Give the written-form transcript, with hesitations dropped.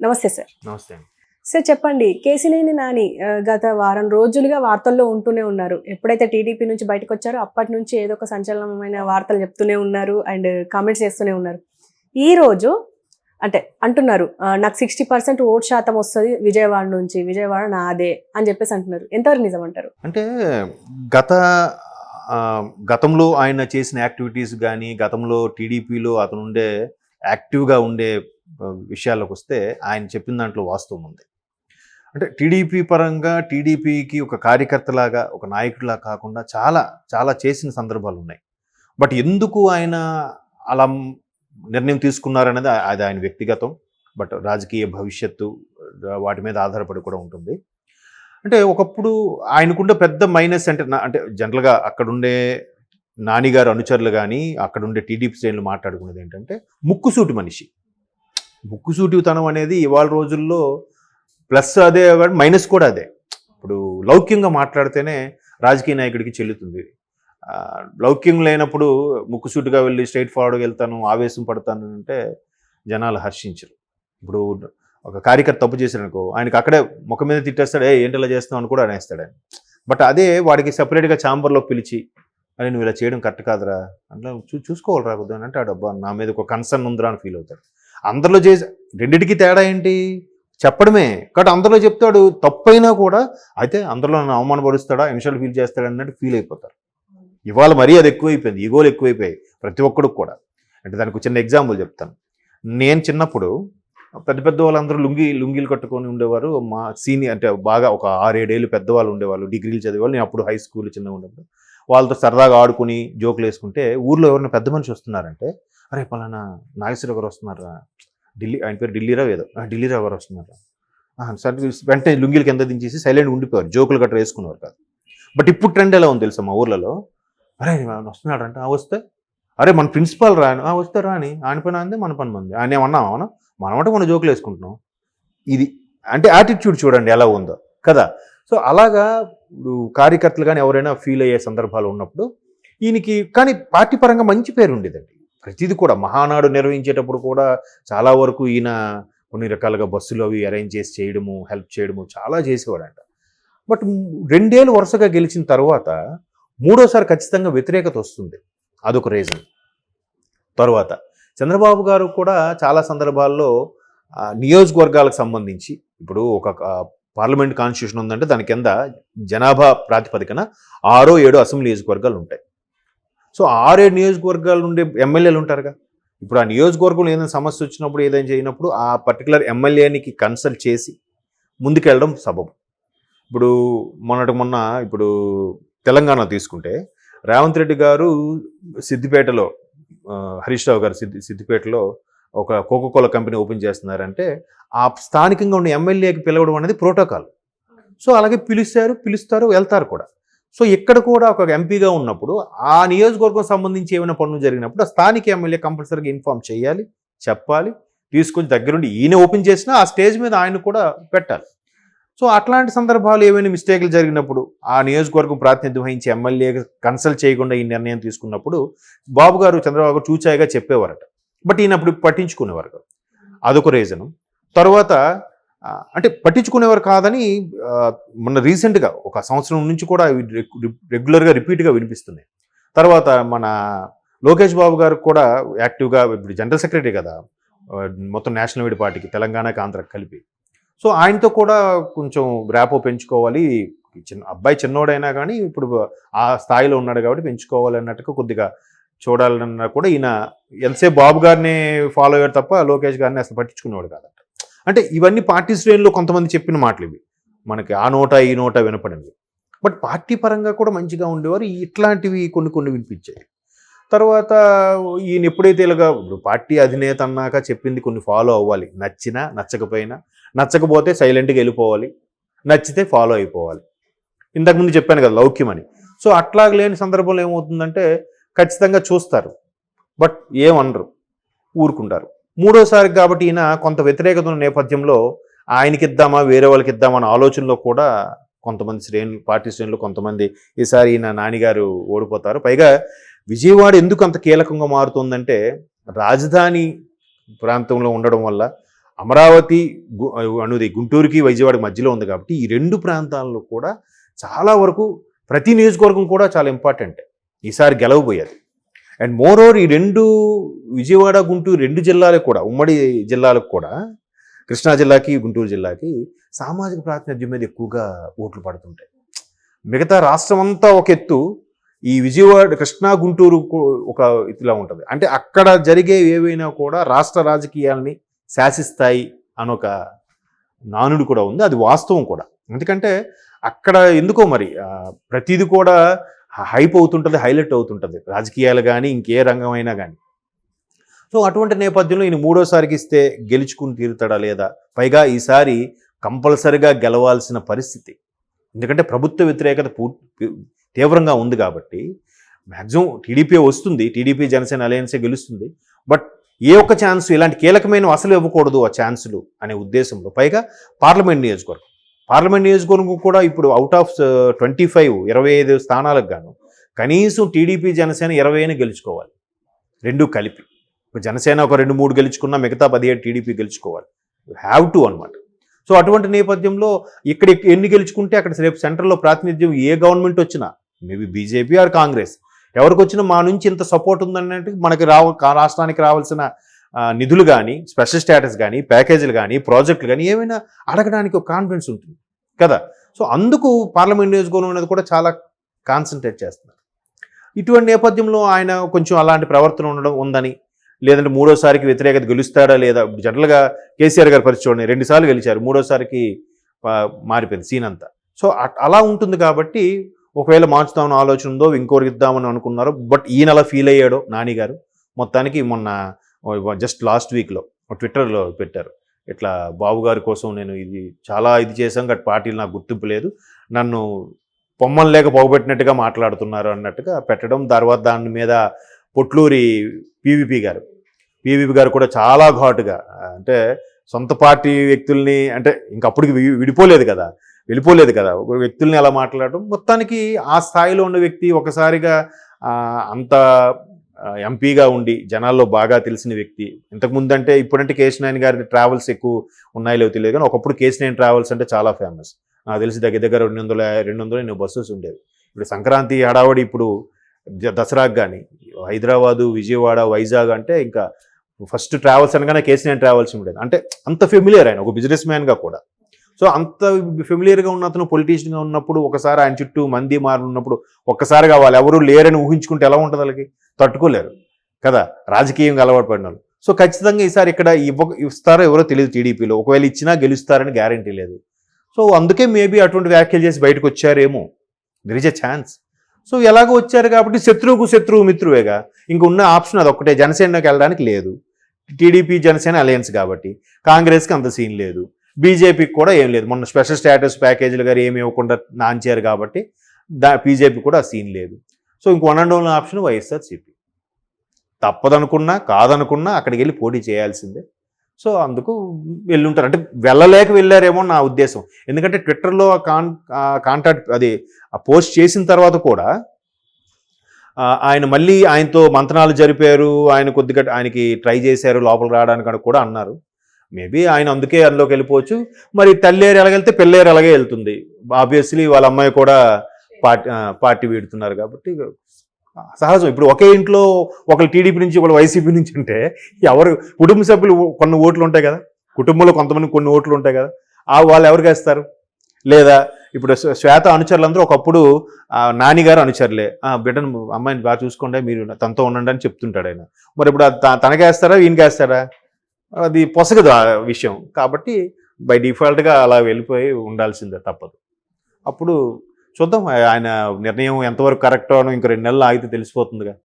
నమస్తే సార్. నమస్తే అండి. సార్ చెప్పండి. కేశినేని నాని గత వారం రోజులుగా వార్తల్లో ఉంటూనే ఉన్నారు. ఎప్పుడైతే టీడీపీ నుంచి బయటకొచ్చారో అప్పటి నుంచి ఏదో ఒక సంచలనమైన వార్తలు చెప్తూనే ఉన్నారు అండ్ కామెంట్స్ చేస్తూనే ఉన్నారు. ఈరోజు అంటే అంటున్నారు నాకు 60% ఓట్ శాతం వస్తది విజయవాడ నుంచి. విజయవాడ నాదే అని చెప్పేసి అంటున్నారు. ఎంతవరకు నిజం అంటారు? అంటే గత గతంలో ఆయన చేసిన యాక్టివిటీస్ గానీ, గతంలో టీడీపీలో అతనుండే యాక్టివ్‌గా ఉండే విషయాల్లోకి వస్తే ఆయన చెప్పిన దాంట్లో వాస్తవం ఉంది. అంటే టీడీపీ పరంగా టీడీపీకి ఒక కార్యకర్తలాగా, ఒక నాయకుడిలా కాకుండా చాలా, చాలా చేసిన సందర్భాలున్నాయి. బట్ ఎందుకు ఆయన అలా నిర్ణయం తీసుకున్నారనేది అది ఆయన వ్యక్తిగతం. బట్ రాజకీయ భవిష్యత్తు వాటి మీద ఆధారపడి కూడా ఉంటుంది. అంటే ఒకప్పుడు ఆయనకుండే పెద్ద మైనస్ అంటే జనరల్‌గా అక్కడుండే నానిగారు అనుచరులు గానీ, అక్కడుండే టీడీపీ శ్రేణులు మాట్లాడుకునేది ఏంటంటే ముక్కుసూటి మనిషి. ముక్కుసూటితనం అనేది ఇవాళ రోజుల్లో ప్లస్ అదే, మైనస్ కూడా అదే. ఇప్పుడు లౌక్యంగా మాట్లాడితేనే రాజకీయ నాయకుడికి చెల్లుతుంది. లౌక్యం లేనప్పుడు ముక్కుసూటిగా వెళ్ళి స్ట్రైట్ ఫార్వర్డ్‌గా వెళ్తాను, ఆవేశం పడతాను అంటే జనాలు హర్షించరు. ఇప్పుడు ఒక కార్యకర్త తప్పు చేశాడనుకో, ఆయనకి అక్కడే ముఖం మీద తిట్టేస్తాడు, ఏంటి ఇలా చేస్తున్నావు అని కూడా అనేస్తాడు ఆయన. బట్ అదే వాడికి సెపరేట్గా ఛాంబర్లో పిలిచి, అరే నువ్వు ఇలా చేయడం కరెక్ట్ కాదురా అంటే చూసుకోవాలి రాకూడదు అని అంటే ఆ డబ్బా నా మీద ఒక కన్సర్న్ ఉందిరా అని ఫీల్ అవుతాడు. అందరిలో చేసి రెండింటికి తేడా ఏంటి? చెప్పడమే. కాబట్టి అందరిలో చెప్తాడు, తప్పైనా కూడా అయితే అందరిలో నన్ను అవమానపరుస్తాడా, ఇన్షియల్ ఫీల్ చేస్తాడా అన్నట్టు ఫీల్ అయిపోతారు. ఇవాళ మరీ అది ఎక్కువైపోయింది, ఈగోలు ఎక్కువైపోయాయి ప్రతి ఒక్కడికి కూడా. అంటే దానికి చిన్న ఎగ్జాంపుల్ చెప్తాను. నేను చిన్నప్పుడు పెద్ద పెద్ద వాళ్ళందరూ లుంగీలు కట్టుకొని ఉండేవారు. మా సీనియర్ అంటే బాగా ఒక 6-7 ఏళ్ళు పెద్దవాళ్ళు ఉండేవాళ్ళు, డిగ్రీలు చదివేవాళ్ళు. నేను అప్పుడు హై స్కూల్ చిన్నగా ఉన్నప్పుడు వాళ్ళతో సరదాగా ఆడుకుని జోకులు వేసుకుంటే ఊర్లో ఎవరైనా పెద్ద మనిషి వస్తున్నారంటే, అరే పలానా నాగేశ్వర గారు వస్తున్నారా, ఢిల్లీ, ఆయన పేరు ఢిల్లీరావు ఏదో, ఢిల్లీరావు గారు వస్తున్నారా సరే వెంటనే లుంగీలు కింద దించేసి సైలెంట్ ఉండిపోయారు, జోకులు గట్రా వేసుకునేవారు కాదు. బట్ ఇప్పుడు ట్రెండ్ ఎలా ఉంది తెలుసా మా ఊర్లలో, అరే వస్తున్నాడు అంటే వస్తే, అరే మన ప్రిన్సిపాల్ రాని వస్తే రాని, ఆయన పని అంది మన పని మంది, ఆయన ఏమన్నా మనమంటే మన జోకులు వేసుకుంటున్నాం. ఇది అంటే యాటిట్యూడ్ చూడండి ఎలా ఉందో కదా. సో అలాగా ఇప్పుడు కార్యకర్తలు కానీ ఎవరైనా ఫీల్ అయ్యే సందర్భాలు ఉన్నప్పుడు ఈయనకి కానీ పార్టీ పరంగా మంచి పేరు ఉండేదండి. ప్రతిదీ కూడా మహానాడు నిర్వహించేటప్పుడు కూడా చాలా వరకు ఈయన కొన్ని రకాలుగా బస్సులు అవి అరేంజ్ చేసి చేయడము, హెల్ప్ చేయడము చాలా చేసేవాడంట. బట్ 2 ఏళ్ళు వరుసగా గెలిచిన తర్వాత 3ఓసారి ఖచ్చితంగా వ్యతిరేకత వస్తుంది, అదొక రీజన్. తర్వాత చంద్రబాబు గారు కూడా చాలా సందర్భాల్లో నియోజకవర్గాలకు సంబంధించి ఇప్పుడు ఒక పార్లమెంట్ కాన్స్టిట్యూషన్ ఉందంటే దాని కింద జనాభా ప్రాతిపదికన 6-7 అసెంబ్లీ నియోజకవర్గాలు ఉంటాయి. సో 6-7 నియోజకవర్గాలు ఉండే ఎమ్మెల్యేలు ఉంటారుగా. ఇప్పుడు ఆ నియోజకవర్గంలో ఏదైనా సమస్య వచ్చినప్పుడు, ఏదైనా చేయనప్పుడు ఆ పర్టికులర్ ఎమ్మెల్యేనికి కన్సల్ట్ చేసి ముందుకెళ్ళడం సబబు. ఇప్పుడు మొన్న ఇప్పుడు తెలంగాణ తీసుకుంటే రేవంత్ రెడ్డి గారు సిద్దిపేటలో, హరీష్ రావు గారు సిద్దిపేటలో ఒక కోకోకోలా కంపెనీ ఓపెన్ చేస్తున్నారంటే ఆ స్థానికంగా ఉన్న ఎమ్మెల్యేకి పిలవడం అనేది ప్రోటోకాల్. సో అలాగే పిలుస్తారు, వెళ్తారు కూడా. సో ఇక్కడ కూడా ఒక ఎంపీగా ఉన్నప్పుడు ఆ నియోజకవర్గం సంబంధించి ఏమైనా పనులు జరిగినప్పుడు ఆ స్థానిక ఎమ్మెల్యే కంపల్సరీగా ఇన్ఫార్మ్ చేయాలి, చెప్పాలి, తీసుకొని దగ్గరుండి ఈయన ఓపెన్ చేసినా ఆ స్టేజ్ మీద ఆయన కూడా పెట్టాలి. సో అట్లాంటి సందర్భాలు ఏమైనా మిస్టేక్లు జరిగినప్పుడు ఆ నియోజకవర్గం ప్రాతినిధ్యం వహించి ఎమ్మెల్యే కన్సల్ట్ చేయకుండా ఈ నిర్ణయం తీసుకున్నప్పుడు బాబు గారు, చంద్రబాబు గారు చూచాయిగా చెప్పేవారట. బట్ ఈయన అప్పుడు పట్టించుకునేవారు కాదు, అదొక రీజను. తర్వాత అంటే పట్టించుకునేవారు కాదని మొన్న రీసెంట్గా ఒక సంవత్సరం నుంచి కూడా రెగ్యులర్గా రిపీట్గా వినిపిస్తున్నాయి. తర్వాత మన లోకేష్ బాబు గారు కూడా యాక్టివ్గా, ఇప్పుడు జనరల్ సెక్రటరీ కదా మొత్తం నేషనల్ వైడ్ పార్టీకి, తెలంగాణకి ఆంధ్రాకి కలిపి. సో ఆయనతో కూడా కొంచెం ర్యాపో పెంచుకోవాలి, అబ్బాయి చిన్నోడైనా కానీ ఇప్పుడు ఆ స్థాయిలో ఉన్నాడు కాబట్టి పెంచుకోవాలి అన్నట్టుగా కొద్దిగా చూడాలన్నా కూడా ఈయన ఎంతసేపు బాబు గారిని ఫాలో అయ్యాడు తప్ప లోకేష్ గారిని అసలు పట్టించుకునేవాడు కాదంట. అంటే ఇవన్నీ పార్టీ శ్రేణుల్లో కొంతమంది చెప్పిన మాటలు ఇవి, మనకి ఆ నోట ఈ నోట వినపడింది. బట్ పార్టీ పరంగా కూడా మంచిగా ఉండేవారు. ఇట్లాంటివి కొన్ని వినిపించాయి. తర్వాత ఈయన ఎప్పుడైతే ఇలాగా ఇప్పుడు పార్టీ అధినేత అన్నాక చెప్పింది కొన్ని ఫాలో అవ్వాలి, నచ్చినా నచ్చకపోయినా. నచ్చకపోతే సైలెంట్గా వెళ్ళిపోవాలి, నచ్చితే ఫాలో అయిపోవాలి. ఇంతకుముందు చెప్పాను కదా లౌక్యం అని. సో అట్లాగ లేని సందర్భంలో ఏమవుతుందంటే ఖచ్చితంగా చూస్తారు, బట్ ఏమనరు, ఊరుకుంటారు. 3ఓసారి కాబట్టి ఈయన కొంత వ్యతిరేకత ఉన్న నేపథ్యంలో ఆయనకి ఇద్దామా వేరే వాళ్ళకి ఇద్దామా అన్న ఆలోచనలో కూడా కొంతమంది పార్టీ శ్రేణులు కొంతమంది ఈసారి ఈయన నానిగారు ఓడిపోతారు. పైగా విజయవాడ ఎందుకు అంత కీలకంగా మారుతుందంటే రాజధాని ప్రాంతంలో ఉండడం వల్ల అమరావతి అనేది గుంటూరుకి విజయవాడకి మధ్యలో ఉంది కాబట్టి ఈ రెండు ప్రాంతాల్లో కూడా చాలా వరకు ప్రతి నియోజకవర్గం కూడా చాలా ఇంపార్టెంట్ ఈసారి గెలవబోయేది. అండ్ మోర్ ఓవర్ ఈ రెండు విజయవాడ గుంటూరు రెండు జిల్లాలకు కూడా ఉమ్మడి జిల్లాలకు కూడా కృష్ణా జిల్లాకి గుంటూరు జిల్లాకి సామాజిక ప్రాతినిధ్యం మీద ఎక్కువగా ఓట్లు పడుతుంటాయి. మిగతా రాష్ట్రం అంతా ఒక ఎత్తు, ఈ విజయవాడ కృష్ణా గుంటూరు ఒక ఇదిలా ఉంటుంది. అంటే అక్కడ జరిగే ఏవైనా కూడా రాష్ట్ర రాజకీయాలని శాసిస్తాయి అనొక నానుడు కూడా ఉంది. అది వాస్తవం కూడా. ఎందుకంటే అక్కడ ఎందుకో మరి ప్రతిదీ కూడా హైప్ అవుతుంటుంది, హైలైట్ అవుతుంటుంది, రాజకీయాలు కానీ ఇంకే రంగమైనా కానీ. సో అటువంటి నేపథ్యంలో ఈయన మూడోసారికి ఇస్తే గెలుచుకుని తీరుతాడా లేదా? పైగా ఈసారి కంపల్సరిగా గెలవాల్సిన పరిస్థితి. ఎందుకంటే ప్రభుత్వ వ్యతిరేకత తీవ్రంగా ఉంది కాబట్టి మ్యాక్సిమం టీడీపీ వస్తుంది, టీడీపీ జనసేన అలయన్సే గెలుస్తుంది. బట్ ఏ ఒక్క ఛాన్స్ ఇలాంటి కీలకమైన అసలు ఇవ్వకూడదు ఆ ఛాన్సులు అనే ఉద్దేశంలో. పైగా పార్లమెంట్ నియోజకవర్గం కూడా ఇప్పుడు అవుట్ ఆఫ్ 25 స్థానాలకు గాను కనీసం టీడీపీ జనసేన 20 గెలుచుకోవాలి, రెండు కలిపి. జనసేన ఒక 2-3 గెలుచుకున్నా మిగతా 17 టీడీపీ గెలుచుకోవాలి. హ్యావ్ టు అనమాట. సో అటువంటి నేపథ్యంలో ఇక్కడ ఎన్ని గెలుచుకుంటే అక్కడ రేపు సెంట్రల్లో ప్రాతినిధ్యం ఏ గవర్నమెంట్ వచ్చినా, మేబీ బీజేపీ ఆర్ కాంగ్రెస్ ఎవరికి వచ్చినా మా నుంచి ఇంత సపోర్ట్ ఉందన్నట్టు మనకి రాష్ట్రానికి రావాల్సిన నిధులు కానీ, స్పెషల్ స్టేటస్ కానీ, ప్యాకేజీలు కానీ, ప్రాజెక్టులు కానీ ఏమైనా అడగడానికి ఒక కాన్ఫిడెన్స్ ఉంటుంది కదా. సో అందుకు పార్లమెంట్ నియోజకవర్గం అనేది కూడా చాలా కాన్సన్ట్రేట్ చేస్తున్నారు. ఇటువంటి నేపథ్యంలో ఆయన కొంచెం అలాంటి ప్రవర్తన ఉందని, లేదంటే మూడోసారికి వ్యతిరేకత గెలుస్తాడా లేదా? జనరల్గా కేసీఆర్ గారి పరిస్థితి చూడండి, 2 సార్లు గెలిచారు, మూడోసారికి మారిపోయింది సీన్ అంతా. సో అలా ఉంటుంది కాబట్టి ఒకవేళ మార్చుదామని ఆలోచన ఉందో, ఇంకోరికి ఇద్దామని అనుకున్నారో. బట్ ఈయన అలా ఫీల్ అయ్యాడో నాని గారు. మొత్తానికి మొన్న జస్ట్ లాస్ట్ వీక్లో ట్విట్టర్లో పెట్టారు, ఇట్లా బాబు గారి కోసం నేను చాలా చేశాం, గట్ పార్టీలు నాకు గుర్తింపు లేదు, నన్ను పొమ్మలు లేక పోగొట్టినట్టుగా మాట్లాడుతున్నారు అన్నట్టుగా పెట్టడం. తర్వాత దాని మీద పొట్లూరి పీవీపీ గారు కూడా చాలా ఘాటుగా, అంటే సొంత పార్టీ వ్యక్తుల్ని, అంటే ఇంకప్పటికి వెళ్ళిపోలేదు కదా ఒక వ్యక్తుల్ని అలా మాట్లాడడం. మొత్తానికి ఆ స్థాయిలో ఉన్న వ్యక్తి ఒకసారిగా అంత ఎంపీగా ఉండి జనాల్లో బాగా తెలిసిన వ్యక్తి. ఇంతకుముందు అంటే ఇప్పుడంటే కేశినేని గారి ట్రావెల్స్ ఎక్కువ ఉన్నాయో తెలియదు, కానీ ఒకప్పుడు కేశినేని ట్రావెల్స్ అంటే చాలా ఫేమస్. నాకు తెలిసి దగ్గర 200 బస్సెస్ ఉండేవి. ఇప్పుడు సంక్రాంతి హడావడి, ఇప్పుడు దసరాకు కానీ హైదరాబాదు, విజయవాడ, వైజాగ్ అంటే ఇంకా ఫస్ట్ ట్రావెల్స్ అనగానే కేసీఆర్ ట్రావెల్స్ ఉండేది. అంటే అంత ఫెమిలియర్ ఆయన ఒక బిజినెస్ మ్యాన్గా కూడా. సో అంత ఫెమిలియర్గా ఉన్న అతను పొలిటీషియన్గా ఉన్నప్పుడు ఒకసారి ఆయన చుట్టూ మంది మారున్నప్పుడు ఒక్కసారిగా వాళ్ళు ఎవరు లేరని ఊహించుకుంటే ఎలా ఉంటుంది? వాళ్ళకి తట్టుకోలేరు కదా, రాజకీయంగా అలవాటు పడిన వాళ్ళు. సో ఖచ్చితంగా ఈసారి ఇక్కడ ఇస్తారో ఎవరో తెలియదు టీడీపీలో. ఒకవేళ ఇచ్చినా గెలుస్తారని గ్యారంటీ లేదు. సో అందుకే మేబీ అటువంటి వ్యాఖ్యలు చేసి బయటకు వచ్చారేమో, there is a chance. So ఎలాగో వచ్చారు కాబట్టి శత్రువు మిత్రువేగా, ఇంక ఉన్న ఆప్షన్ అదొక్కటే. జనసేనకి వెళ్ళడానికి లేదు, టీడీపీ జనసేన అలయన్స్ కాబట్టి. కాంగ్రెస్కి అంత సీన్ లేదు, బీజేపీకి కూడా ఏం లేదు. మొన్న స్పెషల్ స్టేటస్ ప్యాకేజీలు గారు ఏమి ఇవ్వకుండా నాంచారు కాబట్టి బీజేపీ కూడా ఆ సీన్ లేదు. సో ఇంక one and only option YSRCP. తప్పదనుకున్నా కాదనుకున్నా అక్కడికి వెళ్ళి పోటీ చేయాల్సిందే. సో అందుకు వెళ్ళుంటారు, అంటే వెళ్ళారేమో నా ఉద్దేశం. ఎందుకంటే ట్విట్టర్లో కాంటాక్ట్ ఆ పోస్ట్ చేసిన తర్వాత కూడా ఆయన మళ్ళీ ఆయనతో మంతనాలు జరిపారు, ఆయనకి ట్రై చేశారు లోపల రావడానికి కూడా అన్నారు. మేబీ ఆయన అందుకే అందులోకి వెళ్ళిపోవచ్చు. మరి తల్లేరు ఎలాగెళ్తే పెళ్ళేరు అలాగే వెళ్తుంది. ఆబ్వియస్లీ వాళ్ళ అమ్మాయి కూడా పార్టీ వీడుతున్నారు కాబట్టి సహజం. ఇప్పుడు ఒకే ఇంట్లో ఒకరు టీడీపీ నుంచి ఒకరు వైసీపీ నుంచి ఉంటే ఎవరు కుటుంబ సభ్యులు కొన్ని ఓట్లు ఉంటాయి కదా, కుటుంబంలో కొంతమంది కొన్ని ఓట్లు ఉంటాయి కదా, వాళ్ళు ఎవరికి వేస్తారు? లేదా ఇప్పుడు శ్వేత అనుచరులందరూ ఒకప్పుడు నానిగారు అనుచరులే, బిడ్డను అమ్మాయిని బాగా చూసుకోండి, మీరు తనతో ఉండండి అని చెప్తుంటాడు ఆయన. మరి ఇప్పుడు తనకేస్తారా ఈయనకేస్తారా? అది పొసగదు ఆ విషయం. కాబట్టి బై డిఫాల్ట్గా అలా వెళ్ళిపోయి ఉండాల్సిందే, తప్పదు. అప్పుడు చూద్దాం ఆయన నిర్ణయం ఎంతవరకు కరెక్టో అని. ఇంకో 2 నెలలు ఆగితే తెలిసిపోతుందిగా.